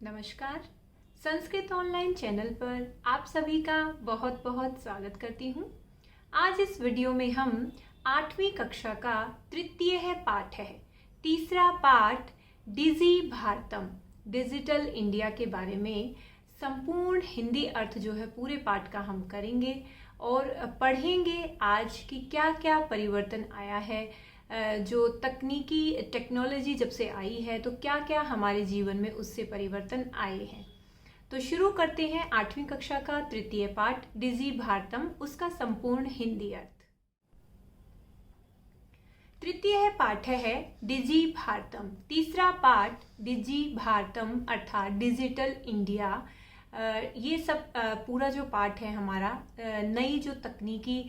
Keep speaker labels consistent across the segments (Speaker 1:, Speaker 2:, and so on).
Speaker 1: नमस्कार। Sanskrit online channel पर आप सभी का बहुत बहुत स्वागत करती हूँ। आज इस वीडियो में हम 8वीं कक्षा का तृतीय पाठ है, तीसरा पाठ डिजी भारतम, डिजिटल इंडिया के बारे में संपूर्ण हिंदी अर्थ जो है पूरे पाठ का हम करेंगे और पढ़ेंगे आज की क्या क्या परिवर्तन आया है, जो टेक्नोलॉजी जब से आई है तो क्या क्या हमारे जीवन में उससे परिवर्तन आए हैं। तो शुरू करते हैं 8वीं कक्षा का तृतीय पाठ डिजी भारतम, उसका संपूर्ण हिंदी अर्थ। तृतीय पाठ है डिजी भारतम, तीसरा पाठ डिजी भारतम अर्थात डिजिटल इंडिया। ये सब पूरा जो पाठ है हमारा नई जो तकनीकी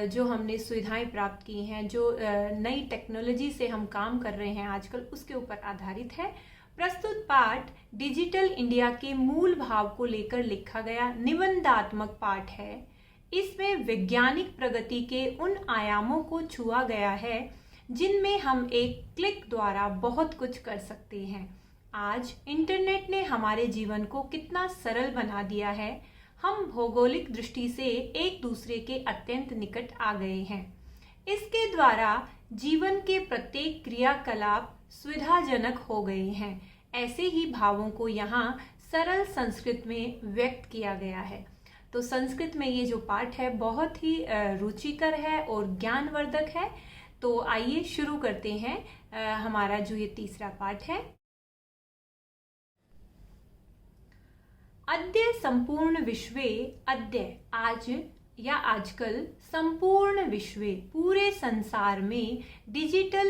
Speaker 1: जो हमने सुविधाएं प्राप्त की हैं, जो नई टेक्नोलॉजी से हम काम कर रहे हैं आजकल, उसके ऊपर आधारित है। प्रस्तुत पाठ डिजिटल इंडिया के मूल भाव को लेकर लिखा गया निबंधात्मक पाठ है। इसमें वैज्ञानिक प्रगति के उन आयामों को छुआ गया है जिनमें हम एक क्लिक द्वारा बहुत कुछ कर सकते हैं। आज इंटरनेट ने हमारे जीवन को कितना सरल बना दिया है। हम भौगोलिक दृष्टि से एक दूसरे के अत्यंत निकट आ गए हैं। इसके द्वारा जीवन के प्रत्येक क्रियाकलाप सुविधाजनक हो गए हैं। ऐसे ही भावों को यहाँ सरल संस्कृत में व्यक्त किया गया है। तो संस्कृत में ये जो पाठ है बहुत ही रुचिकर है और ज्ञानवर्धक है। तो आइए शुरू करते हैं हमारा जो ये तीसरा पाठ है। अद्य संपूर्ण विश्वे, अद्य आज या आजकल, संपूर्ण विश्वे पूरे संसार में डिजिटल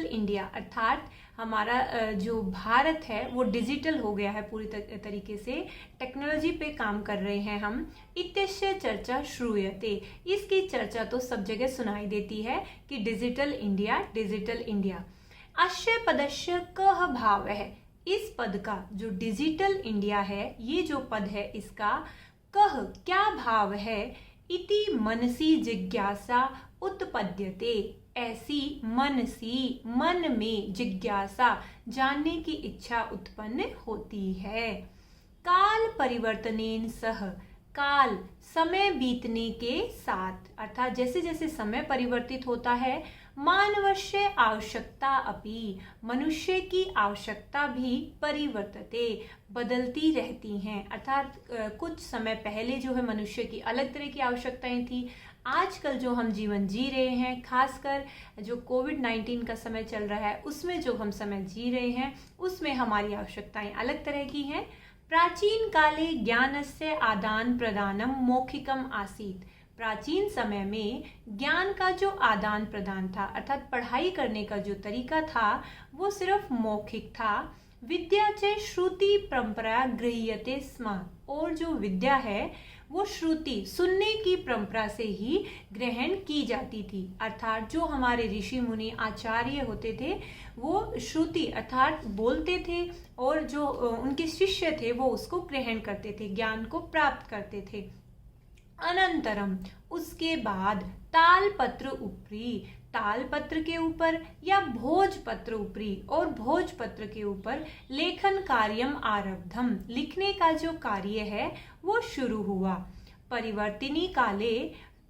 Speaker 1: इंडिया अर्थात हमारा जो भारत है वो डिजिटल हो गया है पूरी तरीके से, टेक्नोलॉजी पे काम कर रहे हैं हम। इत्यस्य चर्चा श्रूयते, इसकी चर्चा तो सब जगह सुनाई देती है कि डिजिटल इंडिया। अस्य पदस्य कः भाव है, इस पद का जो डिजिटल इंडिया है, ये जो पद है इसका कह क्या भाव है, इति मनसी जिज्ञासा उत्पद्यते, ऐसी मन में जिज्ञासा, जानने की इच्छा उत्पन्न होती है। काल परिवर्तनेन सह, काल समय बीतने के साथ, अर्थात जैसे जैसे समय परिवर्तित होता है, मानवस्य आवश्यकता अपि, मनुष्य की आवश्यकता भी परिवर्तते, बदलती रहती हैं। अर्थात कुछ समय पहले जो है मनुष्य की अलग तरह की आवश्यकताएं थी। आजकल जो हम जीवन जी रहे हैं, खासकर जो कोविड-19 का समय चल रहा है, उसमें जो हम समय जी रहे हैं उसमें हमारी आवश्यकताएं अलग तरह की हैं। प्राचीन काले ज्ञानस्य आदान प्रदानम मौखिकम आसीत्, प्राचीन समय में ज्ञान का जो आदान प्रदान था अर्थात पढ़ाई करने का जो तरीका था वो सिर्फ मौखिक था। विद्या च श्रुति परंपरा गृह्यते स्म, और जो विद्या है वो श्रुति, सुनने की परंपरा से ही ग्रहण की जाती थी। अर्थात जो हमारे ऋषि मुनि आचार्य होते थे वो श्रुति अर्थात बोलते थे और जो उनके शिष्य थे वो उसको ग्रहण करते थे, ज्ञान को प्राप्त करते थे। अनंतरम, उसके बाद, तालपत्र उपरी, तालपत्र के ऊपर या भोजपत्र उपरी और भोजपत्र के ऊपर लेखन कार्यम आरब्धम, लिखने का जो कार्य है वो शुरू हुआ। परिवर्तिनी काले,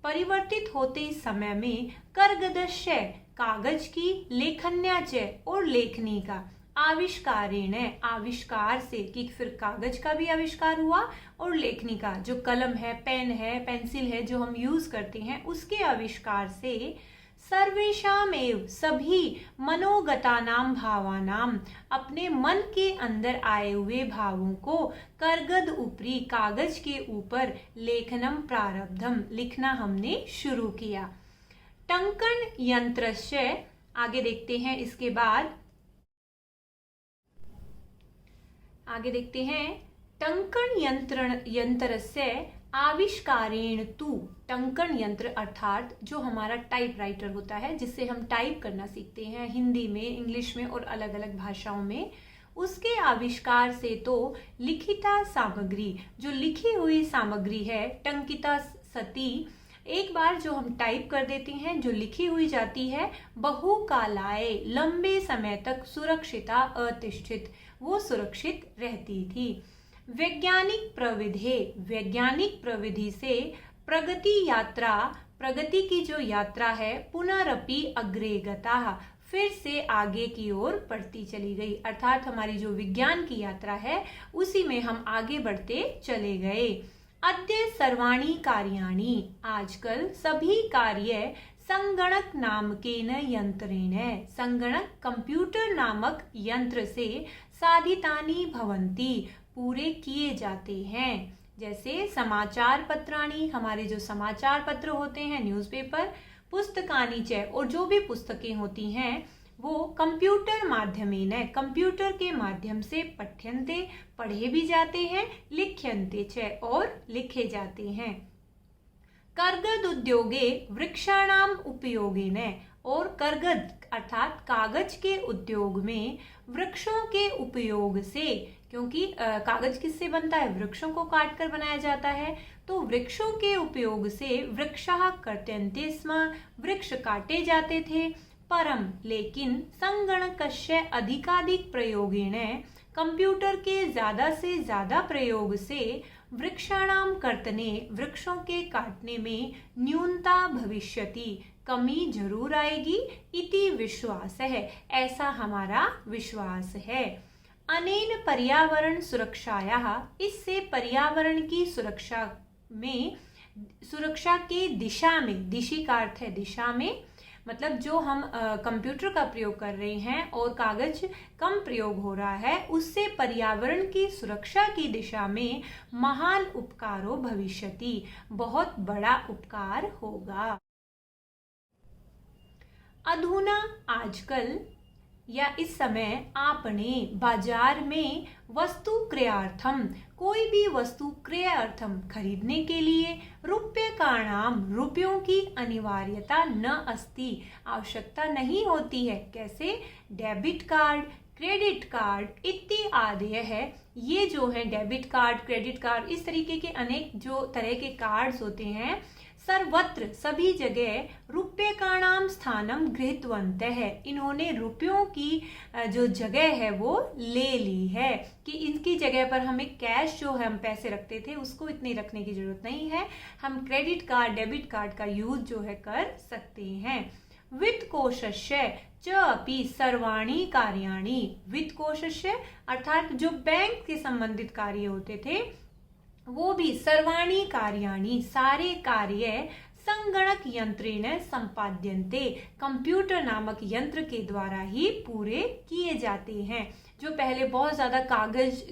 Speaker 1: परिवर्तित होते समय में, करगदस्य, कागज की, लेखन्या च, और लेखनी का, आविष्कारेण, आविष्कार से, कि फिर कागज का भी आविष्कार हुआ और लेखनी का, जो कलम है, पेन है, पेंसिल है जो हम यूज करते हैं, उसके आविष्कार से, सर्वेषाम एव, सभी, मनोगतानाम भावानाम, अपने मन के अंदर आए हुए भावों को, करगद उपरी, कागज के ऊपर, लेखनम प्रारब्धम, लिखना हमने शुरू किया। टंकन यंत्रस्य, आगे देखते हैं इसके बाद, आगे देखते हैं, टंकन यंत्रस्य आविष्कारेण तु, टंकन यंत्र अर्थात जो हमारा टाइपराइटर होता है जिससे हम टाइप करना सीखते हैं हिंदी में, इंग्लिश में और अलग अलग भाषाओं में, उसके आविष्कार से तो लिखिता सामग्री, जो लिखी हुई सामग्री है, टंकिता सती, एक बार जो हम टाइप कर देते हैं, जो लिखी हुई जाती है, बहुकालाय, लंबे समय तक, सुरक्षिता अतिष्ठित, वो सुरक्षित रहती थी। वैज्ञानिक प्रविधि से प्रगति की जो यात्रा है पुनरपि अग्रेगता, फिर से आगे की ओर बढ़ती चली गई। अर्थात हमारी जो विज्ञान की यात्रा है उसी में हम आगे बढ़ते चले गए। अद्य सर्वाणि कार्याणि, आजकल सभी कार्य संगणक नामकेन यंत्रेण, संगणक कंप्यूटर नामक यंत्र से साधितानि भवन्ति, पूरे किए जाते हैं। जैसे समाचार पत्राणि, हमारे जो समाचार पत्र होते हैं, न्यूज़पेपर, पुस्तकानि च, और जो भी पुस्तकें होती हैं वो कंप्यूटर माध्यमेन, कंप्यूटर के माध्यम से पठ्यन्ते, पढ़े भी जाते हैं, लिख्यन्ते च, और लिखे जाते हैं। कर्गद उद्योगे वृक्षाणाम उपयोगेन, और कर्गद अर्थात कागज के उद्योग में वृक्षों के उपयोग से, क्योंकि कागज किससे बनता है, वृक्षों को काट कर बनाया जाता है, तो वृक्षों के उपयोग से वृक्षाः कर्त्यन्ते स्म, वृक्ष काटे जाते थे। परम लेकिन संगणकस्य अधिकाधिक प्रयोगेण, कंप्यूटर के ज्यादा से ज्यादा प्रयोग से वृक्षाणाम कर्तने, वृक्षों के काटने में न्यूनता भविष्यति, कमी जरूर आएगी, इति विश्वास है, ऐसा हमारा विश्वास है। अनेन पर्यावरण सुरक्षायाः, इससे पर्यावरण की सुरक्षा के दिशा में, दिशि का अर्थ है दिशा में, मतलब जो हम कंप्यूटर का प्रयोग कर रहे हैं और कागज कम प्रयोग हो रहा है, उससे पर्यावरण की सुरक्षा की दिशा में महान उपकारो भविष्यति, बहुत बड़ा उपकार होगा। अधुना आजकल या इस समय आपने बाजार में वस्तु क्रयार्थम, कोई भी वस्तु क्रयार्थम खरीदने के लिए रूप्यकाणाम, रुपयों की अनिवार्यता न अस्ति, आवश्यकता नहीं होती है। कैसे? डेबिट कार्ड, क्रेडिट कार्ड इत्यादि है, ये जो है डेबिट कार्ड, क्रेडिट कार्ड, इस तरीके के अनेक जो तरह के कार्ड्स होते हैं, सर्वत्र सभी जगह रूप्यकाणाम स्थानम गृहीतवन्तः है, इन्होंने रुपयों की जो जगह है वो ले ली है, कि इनकी जगह पर हमें कैश जो है हम पैसे रखते थे उसको इतनी रखने की जरूरत नहीं है, हम क्रेडिट कार्ड, डेबिट कार्ड का यूज जो है कर सकते हैं। वित्तकोशस्य च अपि सर्वाणि कार्याणि, वित्तकोशस्य अर्थात जो बैंक के संबंधित कार्य होते थे वो भी सर्वाणि कार्याणि, सारे कार्य संगणक यंत्रेण संपाद्यन्ते, कंप्यूटर नामक यंत्र के द्वारा ही पूरे किए जाते हैं। जो पहले बहुत ज़्यादा कागज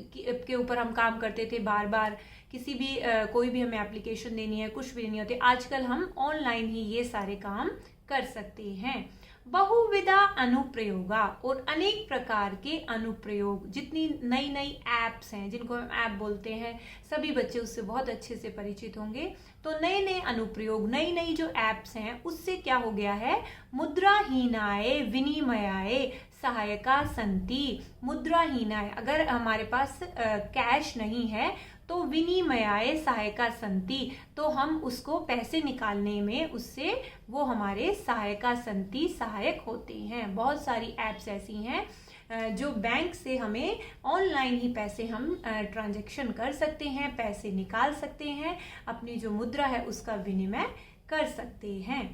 Speaker 1: के ऊपर हम काम करते थे, बार बार किसी भी कोई भी हमें एप्लीकेशन देनी है, कुछ भी नहीं होती, आजकल हम ऑनलाइन ही ये सारे काम कर सकते हैं। बहुविधा अनुप्रयोगा, और अनेक प्रकार के अनुप्रयोग, जितनी नई नई ऐप्स हैं जिनको हम ऐप बोलते हैं, सभी बच्चे उससे बहुत अच्छे से परिचित होंगे। तो नए नए अनुप्रयोग, नई नई जो ऐप्स हैं उससे क्या हो गया है, मुद्राहीनाय विनिमयाय सहायका संति, मुद्राहीनाय, अगर हमारे पास कैश नहीं है तो विनिमयाय सहायका संति, तो हम उसको पैसे निकालने में उससे वो हमारे सहायका संति, सहायक होते हैं। बहुत सारी ऐप्स ऐसी हैं जो बैंक से हमें ऑनलाइन ही पैसे हम ट्रांजैक्शन कर सकते हैं, पैसे निकाल सकते हैं, अपनी जो मुद्रा है उसका विनिमय कर सकते हैं।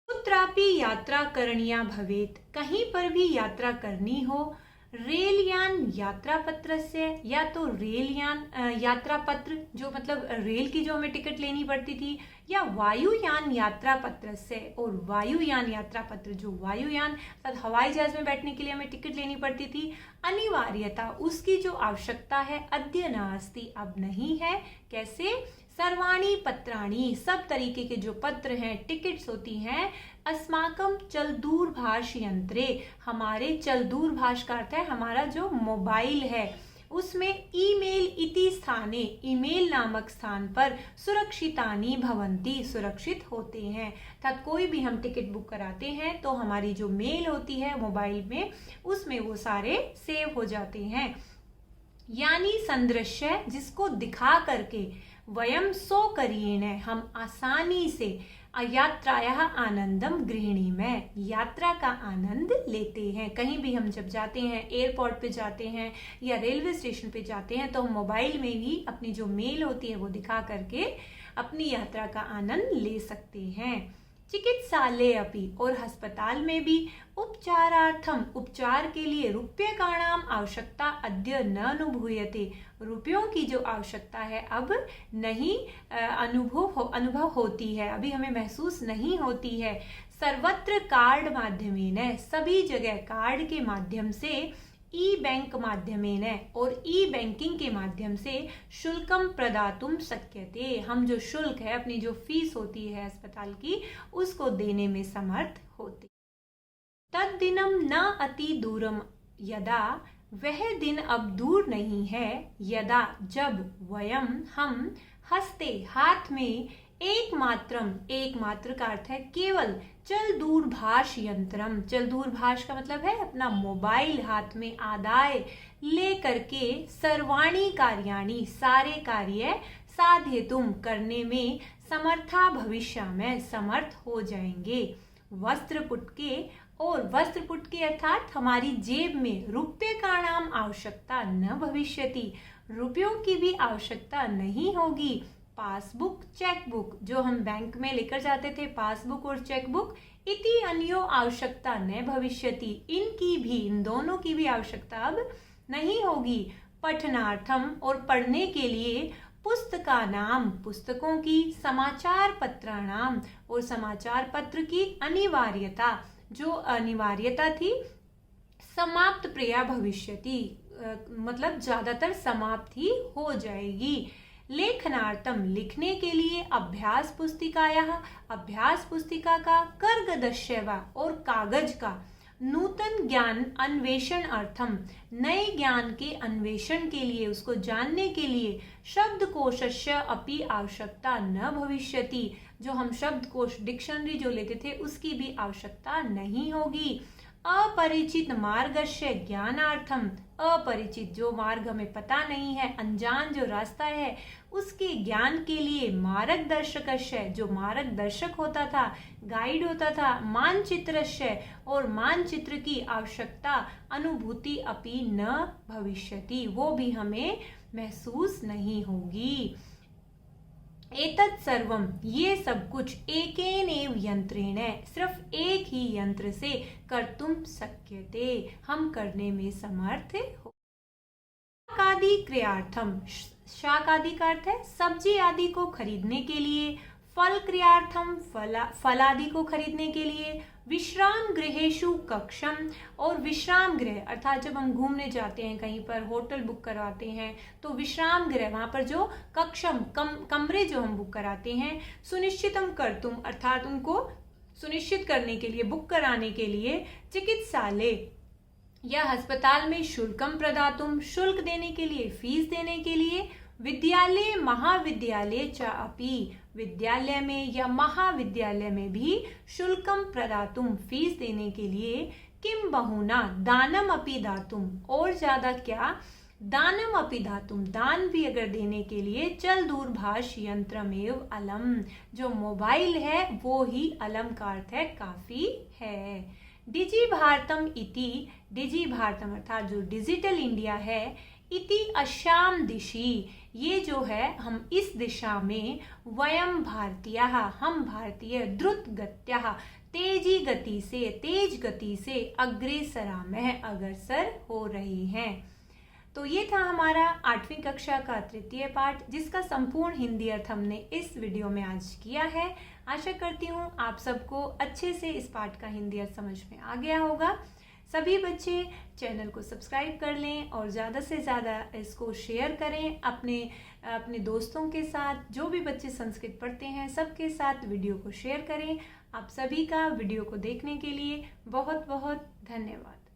Speaker 1: कुत्रापि यात्रा करणीया भवेत्, कहीं पर भी यात्रा करनी हो, रेलयान यात्रा पत्र से, या तो रेलयान यात्रा पत्र जो मतलब रेल की जो हमें टिकट लेनी पड़ती थी, या वायुयान यात्रा पत्र से, और वायुयान यात्रा पत्र जो वायुयान अर्थात हवाई जहाज में बैठने के लिए हमें टिकट लेनी पड़ती थी, अनिवार्यता उसकी जो आवश्यकता है अद्य नास्ति, अब नहीं है। कैसे? सर्वाणि पत्राणि, सब तरीके के जो पत्र हैं, टिकट्स होती हैं, अस्माकम चल दूरभाष यंत्रे, हमारे चल दूरभाष का अर्थ है हमारा जो मोबाइल है उसमें ईमेल इति स्थाने, ईमेल नामक स्थान पर सुरक्षितानि भवन्ति, सुरक्षित होते हैं। अर्थात कोई भी हम टिकट बुक कराते हैं तो हमारी जो मेल होती है मोबाइल में उसमें वो सारे सेव हो जाते हैं। यानी संदृश्य, जिसको दिखा करके, वयम सो करियेण, हम आसानी से, यात्रायाः आनंदम गृहिणीमः, यात्रा का आनंद लेते हैं। कहीं भी हम जब जाते हैं, एयरपोर्ट पे जाते हैं या रेलवे स्टेशन पे जाते हैं, तो हम मोबाइल में भी अपनी जो मेल होती है वो दिखा करके अपनी यात्रा का आनंद ले सकते हैं। चिकित्सालय अपि, और अस्पताल में भी उपचारार्थम, उपचार के लिए रूप्यकाणाम आवश्यकता अद्य न अनुभूयते, रुपयों की जो आवश्यकता है अब नहीं अनुभव होती है, अभी हमें महसूस नहीं होती है। सर्वत्र कार्ड माध्यमेन, सभी जगह कार्ड के माध्यम से, ई बैंक माध्यमेन, और ई बैंकिंग के माध्यम से शुल्कम प्रदातुम शक्यते, हम जो शुल्क है, अपनी जो फीस होती है अस्पताल की, उसको देने में समर्थ होते। तद्दिनम न अति दूरम यदा, वह दिन अब दूर नहीं है, यदा जब, वयम हम, हस्ते हाथ में, एकमात्र का अर्थ है केवल, चल दूरभाष यंत्रम, चल दूरभाष का मतलब है अपना मोबाइल हाथ में आदाय ले करके, सर्वाणी कार्याणी, सारे कार्य, साध्यतुम करने में, समर्था भविष्य में, समर्थ हो जाएंगे। वस्त्र पुटके, और वस्त्र पुटके अर्थात हमारी जेब में, रुपये का नाम आवश्यकता न भविष्यति, रुपयों की भी आवश्यकता नहीं होगी। पासबुक चेकबुक, जो हम बैंक में लेकर जाते थे पासबुक और चेकबुक, इति अन्यो आवश्यकता न भविष्यति, इनकी भी, इन दोनों की भी आवश्यकता अब नहीं होगी। पठनार्थम, और पढ़ने के लिए, पुस्तका नाम, पुस्तकों की, समाचार पत्राणाम, और समाचार पत्र की अनिवार्यता, जो अनिवार्यता थी, समाप्त प्रिया भविष्यति, मतलब ज्यादातर समाप्त ही हो जाएगी। लेखनार्थम, लिखने के लिए, अभ्यास पुस्तिकाया, अभ्यास पुस्तिका का, कर्गदस्य वा, और कागज का, नूतन ज्ञान अन्वेषण अर्थम, नए ज्ञान के अन्वेषण के लिए, उसको जानने के लिए, शब्दकोशस्य अपि आवश्यकता न भविष्यति, जो हम शब्दकोश डिक्शनरी जो लेते थे उसकी भी आवश्यकता नहीं होगी। अपरिचित मार्गस्य ज्ञानार्थम, अपरिचित जो मार्ग हमें पता नहीं है, अनजान जो रास्ता है, उसके ज्ञान के लिए, मार्गदर्शकस्य, जो मार्गदर्शक होता था, गाइड होता था, मानचित्रस्य, और मानचित्र की आवश्यकता, अनुभूति अपि न भविष्यति, वो भी हमें महसूस नहीं होगी। एतत् सर्वम, ये सब कुछ, एकेनेव यंत्रेण, सिर्फ एक ही यंत्र से, कर्तुम शक्यते, हम करने में समर्थ हो। शाकादि क्रियार्थम, शाकादि का अर्थ है सब्जी आदि को खरीदने के लिए, फल क्रियार्थम, फल आदि को खरीदने के लिए, विश्राम गृहेशु कक्षम, और विश्राम गृह अर्थात जब हम घूमने जाते हैं कहीं पर, होटल बुक करवाते हैं, तो विश्राम गृह, वहां पर जो कक्षम, कमरे जो हम बुक कराते हैं, सुनिश्चितम कर्तुम, अर्थात उनको सुनिश्चित करने के लिए, बुक कराने के लिए, चिकित्सालय या अस्पताल में, शुल्कम प्रदातुम, शुल्क देने के लिए, फीस देने के लिए, विद्यालय महाविद्यालय च अपि, विद्यालय में या महाविद्यालय में भी, शुल्कम प्रदातुम, फीस देने के लिए, किम बहुना दानम अपि दातुम, और ज्यादा क्या, दानम अपि दातुम, दान भी अगर देने के लिए, चल दूरभाष यंत्रमेव अलम, जो मोबाइल है वो ही अलम का अर्थ है काफी है। डिजी भारतम इति, डिजी भारतम अर्थात जो डिजिटल इंडिया है, इति अशाम दिशि, ये जो है हम इस दिशा में, वयम भारतीयः, हम भारतीय, द्रुत गत्या, तेजी गति से, तेज गति से, अग्रेसरामः, अग्रसर हो रहे हैं। तो ये था हमारा 8वीं कक्षा का तृतीय पाठ, जिसका संपूर्ण हिंदी अर्थ हमने इस वीडियो में आज किया है। आशा करती हूँ आप सबको अच्छे से इस पाठ का हिंदी अर्थ समझ में आ गया होगा। सभी बच्चे चैनल को सब्सक्राइब कर लें और ज़्यादा से ज़्यादा इसको शेयर करें अपने दोस्तों के साथ, जो भी बच्चे संस्कृत पढ़ते हैं सबके साथ वीडियो को शेयर करें। आप सभी का वीडियो को देखने के लिए बहुत बहुत धन्यवाद।